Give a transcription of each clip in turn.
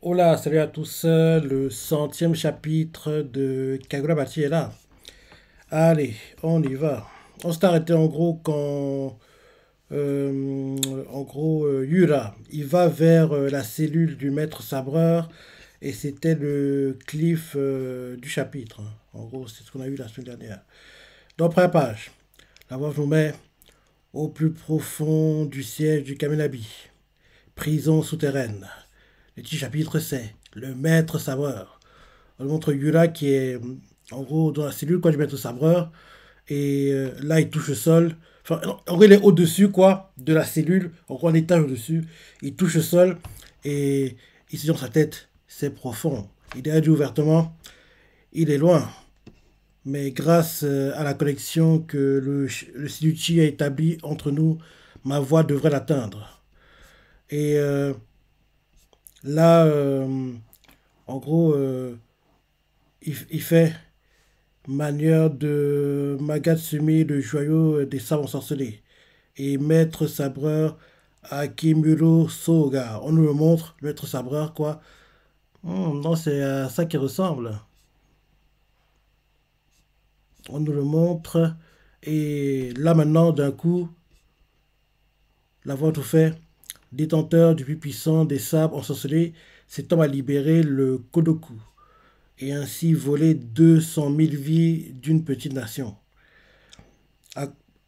Hola, salut à tous. Le centième chapitre de Kagura Bati est là. Allez, on y va. On s'est arrêté en gros quand, Yura, il va vers la cellule du maître sabreur et c'était le cliff du chapitre, hein. En gros, c'est ce qu'on a eu la semaine dernière. Dans la première page, la voix nous met au plus profond du siège du Kaminabi, prison souterraine. Le petit chapitre, c'est le maître sabreur. On montre Yura qui est en gros dans la cellule quoi, du maître sabreur. Et là, il touche le sol. Enfin, en gros, il est au-dessus quoi, de la cellule. En gros, un étage au-dessus. Il touche le sol et il se dit dans sa tête, c'est profond. Il a dit ouvertement, il est loin. Mais grâce à la connexion que le Sinuchi a établie entre nous, ma voix devrait l'atteindre. Et là, en gros, il fait manière de Magatsumi, le joyau des sables ensorcelés, et maître sabreur Akimuro Soga. On nous le montre, le maître sabreur, quoi. Non, c'est à ça qui ressemble. On nous le montre, et là maintenant, d'un coup, la voix tout fait. Détenteur du plus puissant des sabres ensorcelés, cet homme a libéré le Kodoku, et ainsi volé 200 000 vies d'une petite nation.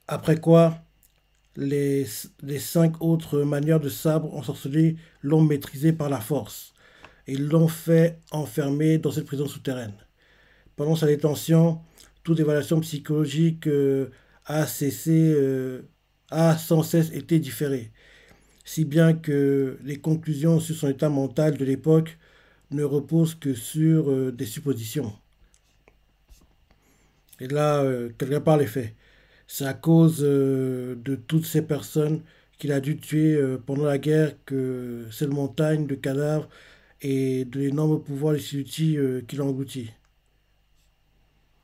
Après quoi, Les, les cinq autres manières de sabre ensorcelé l'ont maîtrisé par la force et l'ont fait enfermer dans cette prison souterraine. Pendant sa détention, toute évaluation psychologique a cessé, a sans cesse été différée, si bien que les conclusions sur son état mental de l'époque ne reposent que sur des suppositions. Et là, quelque part, les faits. C'est à cause de toutes ces personnes qu'il a dû tuer pendant la guerre que cette montagne de cadavres et de l'énorme pouvoir des Siluti qui l'a englouti.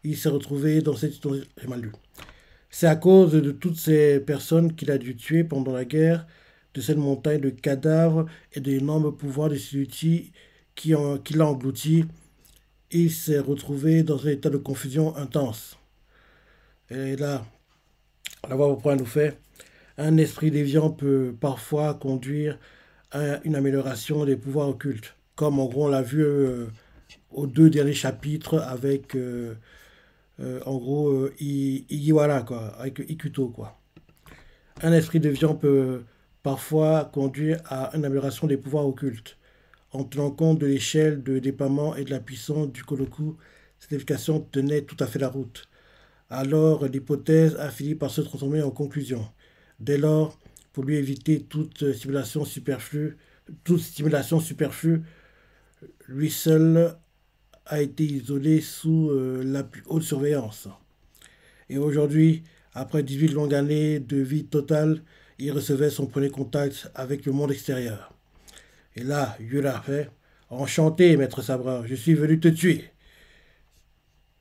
Il s'est retrouvé dans cette... J'ai mal lu. C'est à cause de toutes ces personnes qu'il a dû tuer pendant la guerre, de cette montagne de cadavres et de l'énorme pouvoir des Siluti qui l'a englouti. Il s'est retrouvé dans un état de confusion intense. Et là, on va voir pourquoi nous fait. Un esprit déviant peut parfois conduire à une amélioration des pouvoirs occultes, comme en gros on l'a vu aux deux derniers chapitres avec Igiwara, quoi, avec Ikuto, quoi. Un esprit déviant peut parfois conduire à une amélioration des pouvoirs occultes. En tenant compte de l'échelle de déploiement et de la puissance du Koloku, cette explication tenait tout à fait la route. Alors l'hypothèse a fini par se transformer en conclusion. Dès lors, pour lui éviter toute stimulation superflue, lui seul a été isolé sous la plus haute surveillance. Et aujourd'hui, après 18 longues années de vie totale, il recevait son premier contact avec le monde extérieur. Et là, Yura fait enchanté, maître sabreur, je suis venu te tuer.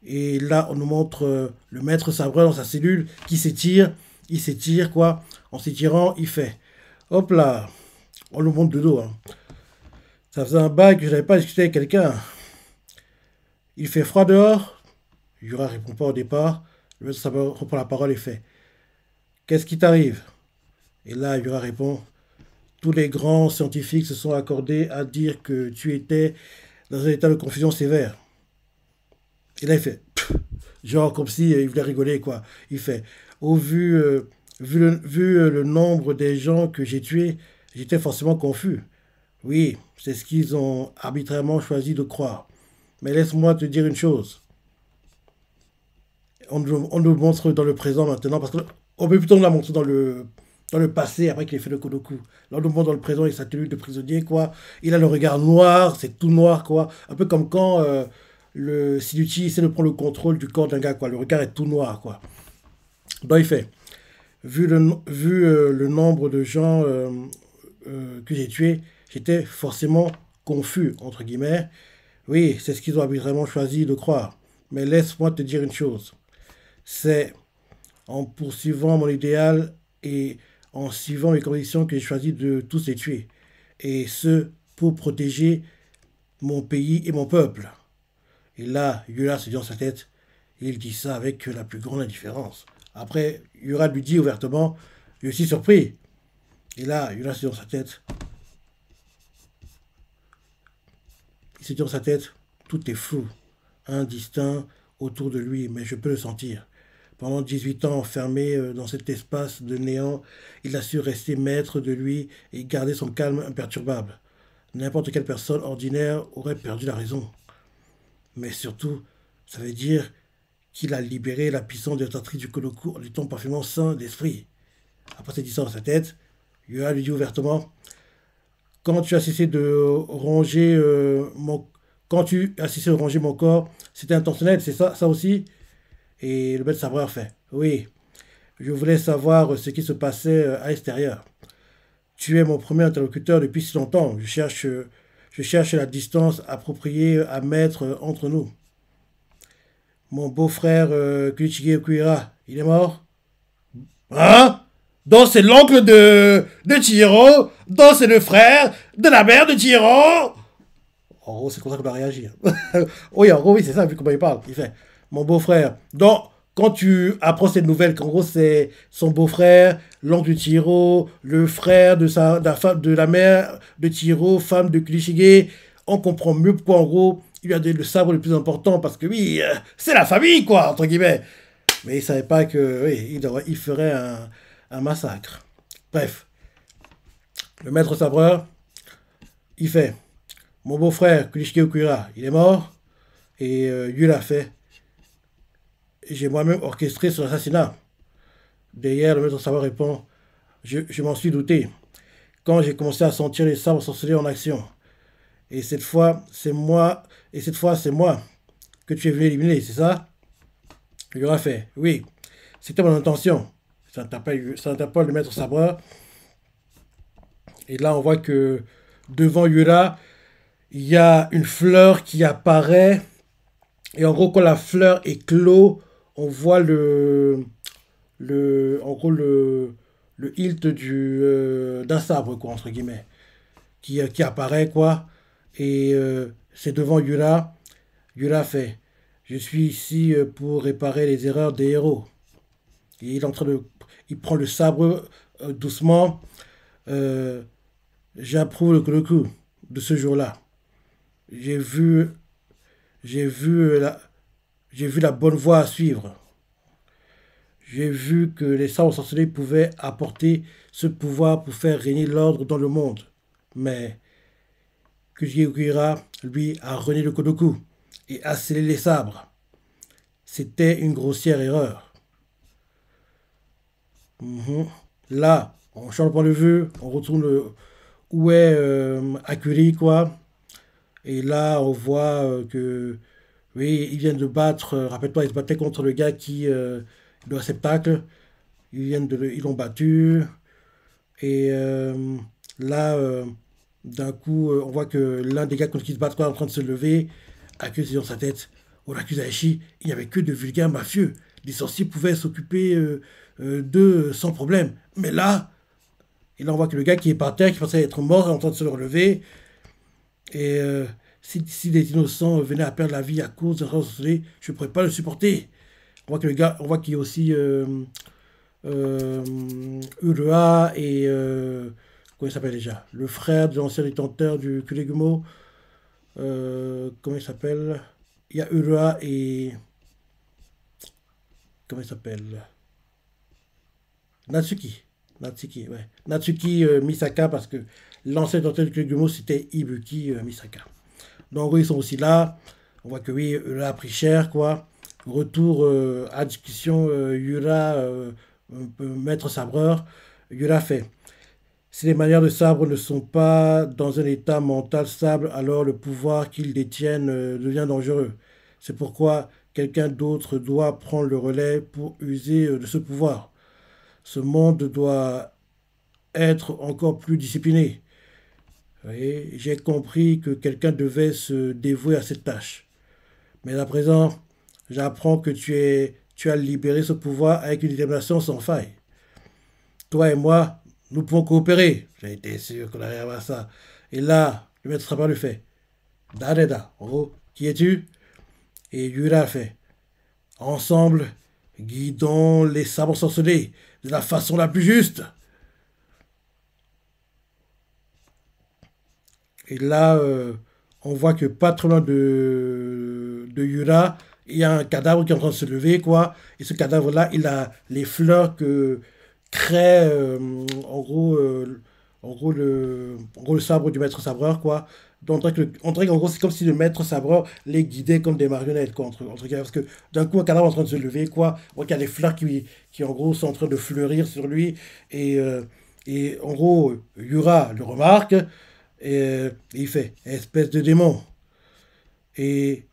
Et là, on nous montre le maître sabreur dans sa cellule qui s'étire. Il s'étire, quoi. En s'étirant, il fait. Hop là. On nous montre de dos, hein. Ça faisait un bail que je n'avais pas discuté avec quelqu'un. Il fait froid dehors. Yura répond pas au départ. Le maître sabreur reprend la parole et fait. Qu'est-ce qui t'arrive? Et là, Yura répond. Tous les grands scientifiques se sont accordés à dire que tu étais dans un état de confusion sévère. Et là, il fait. Genre comme si il voulait rigoler, quoi. Il fait, au vu, le nombre des gens que j'ai tués, j'étais forcément confus. Oui, c'est ce qu'ils ont arbitrairement choisi de croire. Mais laisse-moi te dire une chose. On nous montre dans le présent maintenant, parce qu'on peut plutôt nous la montrer dans le passé, après qu'il ait fait le Kodoku. Là, on nous montre dans le présent avec sa tenue de prisonnier, quoi. Il a le regard noir, c'est tout noir, quoi. Un peu comme quand le Sinuchi essaie de prendre le contrôle du corps d'un gars, quoi. Le regard est tout noir, quoi. Donc il fait, vu le nombre de gens que j'ai tués, j'étais forcément confus, entre guillemets. Oui, c'est ce qu'ils ont arbitrairement choisi de croire. Mais laisse-moi te dire une chose. C'est en poursuivant mon idéal et en suivant mes convictions que j'ai choisi de tous les tuer. Et ce, pour protéger mon pays et mon peuple. Et là, Yura se dit dans sa tête, et il dit ça avec la plus grande indifférence. Après, Yura lui dit ouvertement, je suis surpris. Et là, Yura se dit dans sa tête, il se dit dans sa tête, tout est flou, indistinct autour de lui, mais je peux le sentir. Pendant 18 ans enfermé dans cet espace de néant, il a su rester maître de lui et garder son calme imperturbable. N'importe quelle personne ordinaire aurait perdu la raison. Mais surtout, ça veut dire qu'il a libéré la puissance dévastatrice du Koloku en étant parfaitement sain d'esprit. Après cette histoire dans sa tête, Yoa lui dit ouvertement, quand tu as cessé de ronger mon quand tu as cessé de ronger mon corps, c'était intentionnel, c'est ça, ça aussi? Et le maître sabreur fait, oui, je voulais savoir ce qui se passait à l'extérieur. Tu es mon premier interlocuteur depuis si longtemps. Je cherche la distance appropriée à mettre entre nous. Mon beau-frère Kuichige Okuira, il est mort? Hein? Donc c'est l'oncle de Chihiro? Donc c'est le frère de la mère de Chihiro? En gros, c'est comme ça qu'on doit réagir. Oui, en gros, oui, c'est ça, vu comment il parle. Il fait, mon beau-frère. Donc, quand tu apprends cette nouvelle, qu'en gros, c'est son beau-frère, l'oncle de Chihiro, le frère de la mère de Chihiro, femme de Kurishige, on comprend mieux pourquoi, en gros, il a le sabre le plus important, parce que oui, c'est la famille, quoi, entre guillemets. Mais il ne savait pas que, oui, il ferait un massacre. Bref, le maître sabreur, il fait, mon beau-frère, Kurishige Okuira, il est mort, et Yula fait, j'ai moi-même orchestré son assassinat. Derrière, le maître sabreur répond, je m'en suis douté, quand j'ai commencé à sentir les sabres sorcelés en action. Et cette fois, c'est moi que tu es venu éliminer, c'est ça? Yura fait, oui, c'était mon intention. Ça interpelle le maître sabreur. Et là, on voit que devant Yura, il y a une fleur qui apparaît. Et en gros, quand la fleur éclot, on voit en gros, le hilt d'un sabre, quoi, entre guillemets, qui apparaît, quoi. Et c'est devant Yura. Yura fait, je suis ici pour réparer les erreurs des héros. Et il prend le sabre doucement. Euh, J'approuve le coup de ce jour-là. J'ai vu, j'ai vu j'ai vu la bonne voie à suivre. J'ai vu que les sabres sorcelés pouvaient apporter ce pouvoir pour faire régner l'ordre dans le monde. Mais Kujigira, lui, a renié le Kodoku et a scellé les sabres. C'était une grossière erreur. Mhm. Là, on change de point de vue, on retourne où est Akuri, quoi. Et là, on voit que, oui, ils viennent de battre, rappelle-toi, ils se battaient contre le gars le réceptacle. Ils l'ont battu. Et là, d'un coup, on voit que l'un des gars contre qui se battent, quoi, est en train de se lever, accuse dans sa tête. On l'accuse à Aishi, il n'y avait que de vulgaires mafieux. Les sorciers pouvaient s'occuper d'eux sans problème. Mais là, et là, on voit que le gars qui est par terre, qui pensait être mort, est en train de se relever. Et si des innocents venaient à perdre la vie à cause de sorcellerie, je ne pourrais pas le supporter. On voit que le gars, on voit qu'il y a aussi Urua et comment il s'appelle déjà? Le frère de l'ancien détenteur du Kulegumo. Comment il s'appelle? Il y a Urua et comment il s'appelle? Natsuki. Natsuki, ouais. Natsuki Misaka, parce que l'ancien détenteur du Kulegumo, c'était Ibuki Misaka. Donc, oui, ils sont aussi là. On voit que oui, Urua a pris cher, quoi. Retour à discussion, Yura, maître sabreur. Yura fait. Si les manières de sabre ne sont pas dans un état mental stable, alors le pouvoir qu'ils détiennent devient dangereux. C'est pourquoi quelqu'un d'autre doit prendre le relais pour user de ce pouvoir. Ce monde doit être encore plus discipliné. Et j'ai compris que quelqu'un devait se dévouer à cette tâche. Mais à présent, j'apprends que tu as libéré ce pouvoir avec une détermination sans faille. Toi et moi, nous pouvons coopérer. J'ai été sûr qu'on arriverait à ça. Et là, le maître Sapin le fait. Dareda, en gros, qui es-tu? Et Yura fait, ensemble, guidons les sabres sorcelés de la façon la plus juste. Et là, on voit que pas trop loin de Yura, il y a un cadavre qui est en train de se lever, quoi. Et ce cadavre-là, il a les fleurs que crée, en gros, le sabre du maître sabreur, quoi. Donc, on dirait qu'en gros, c'est comme si le maître sabreur les guidait comme des marionnettes, quoi, entre guillemets. Parce que d'un coup, un cadavre est en train de se lever, quoi. On voit qu'il y a des fleurs qui, en gros, sont en train de fleurir sur lui. Et en gros, Yura le remarque. Et il fait, espèce de démon. Et,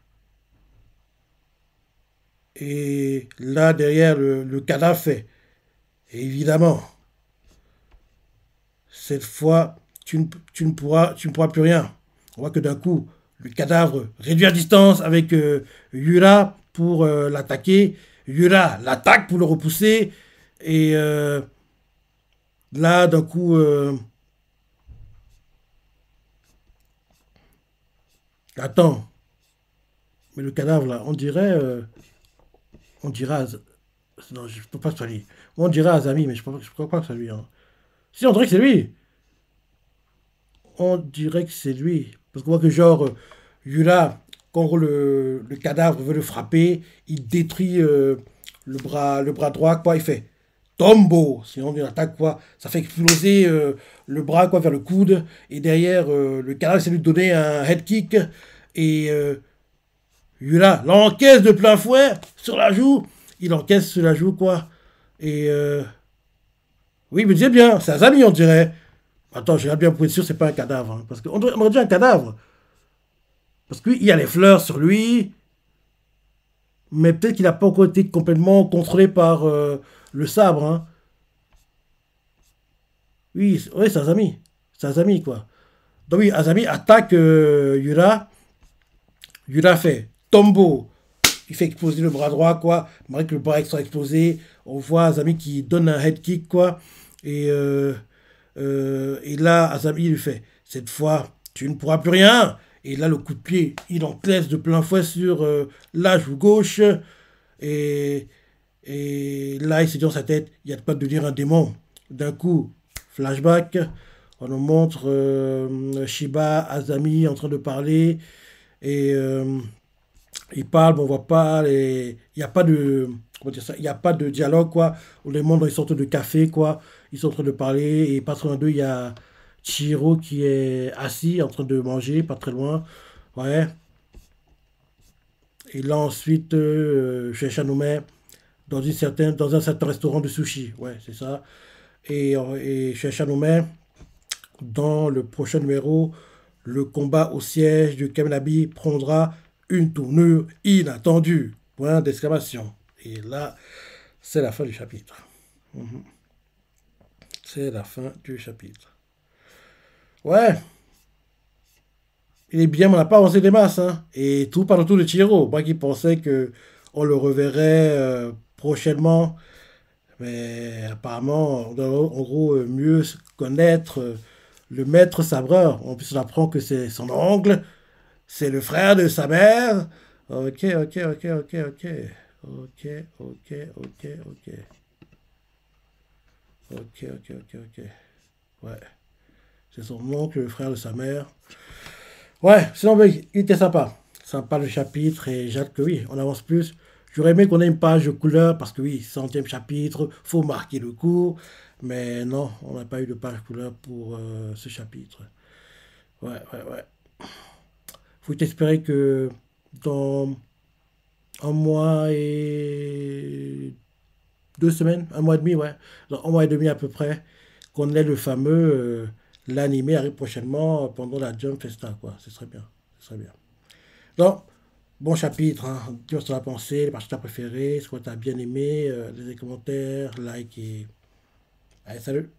et là, derrière, le cadavre fait, évidemment, cette fois, tu ne pourras plus rien. On voit que d'un coup, le cadavre réduit à distance avec Yura pour l'attaquer. Yura l'attaque pour le repousser. Et là, d'un coup, attends, mais le cadavre là, on dirait, non, je ne peux pas que ce soit lui. On dirait Azami, mais je ne crois pas que ce soit lui, hein. Si, on dirait que c'est lui. On dirait que c'est lui. Parce qu'on voit que genre, Yura, quand le cadavre veut le frapper, il détruit le bras droit, quoi. Il fait tombo. Sinon, une attaque, quoi. Ça fait exploser le bras, quoi, vers le coude. Et derrière, le cadavre essaie de lui donner un head kick. Et Yura l'encaisse de plein fouet sur la joue. Il encaisse sur la joue, quoi. Et oui, mais disait bien, c'est un ami, on dirait. Attends, j'ai bien pour être sûr, c'est pas un cadavre, hein, parce qu'on aurait dit un cadavre. Parce qu'il y a les fleurs sur lui, mais peut-être qu'il n'a pas encore été complètement contrôlé par le sabre, hein. Oui, oui, c'est Azami. C'est Azami, quoi. Donc oui, Azami attaque Yura. Yura fait tombeau. Il fait exploser le bras droit, quoi. Malgré que le bras soit explosé, on voit Azami qui donne un head kick, quoi. Et là, Azami lui fait, cette fois, tu ne pourras plus rien. Et là, le coup de pied, il encaisse de plein fouet sur la joue gauche. Et, et là, il se dit dans sa tête, il n'y a pas de devenir un démon. D'un coup, flashback, on nous montre Shiba, Azami en train de parler. Et ils parlent, mais on voit pas les. Il n'y a pas de. Comment dire ça? Il n'y a pas de dialogue, quoi. On les montre dans une sorte de café, quoi. Ils sont en train de parler. Et pas très loin d'eux, il y a Chihiro qui est assis, en train de manger, pas très loin. Ouais. Et là, ensuite, chez Chanoumet, dans un certain restaurant de sushi. Ouais, c'est ça. Et chez Chanoumet, dans le prochain numéro, le combat au siège de Kemenabi prendra une tournure inattendue. Point d'exclamation. Et là, c'est la fin du chapitre. Mhm. C'est la fin du chapitre. Ouais, il est bien, mais on n'a pas avancé des masses, hein. Et tout par le tour de Chiro. Moi qui pensais que on le reverrait prochainement. Mais apparemment, on doit en gros mieux connaître le maître sabreur. En plus, on apprend que c'est son oncle, c'est le frère de sa mère. Ok, ok, ok, ok, ok. Ok, ok, ok, ok. Ok, ok, ok, ok. Ouais, c'est son oncle, le frère de sa mère. Ouais, sinon, oui, il était sympa. Sympa le chapitre et j'ai hâte que oui, on avance plus. J'aurais aimé qu'on ait une page de couleur parce que oui, centième chapitre, faut marquer le coup. Mais non, on n'a pas eu de page couleur pour ce chapitre. Ouais, ouais, ouais. Faut espérer que dans un mois et 2 semaines, un mois et demi, ouais, dans un mois et demi à peu près, qu'on ait le fameux l'animé arrive prochainement pendant la Jump Festa, quoi. Ce serait bien. Ce serait bien. Donc, bon chapitre, hein. Dis-moi ce que tu as pensé, les parties que tu as préférées, ce que tu as bien aimé, les commentaires, like et. Allez, salut!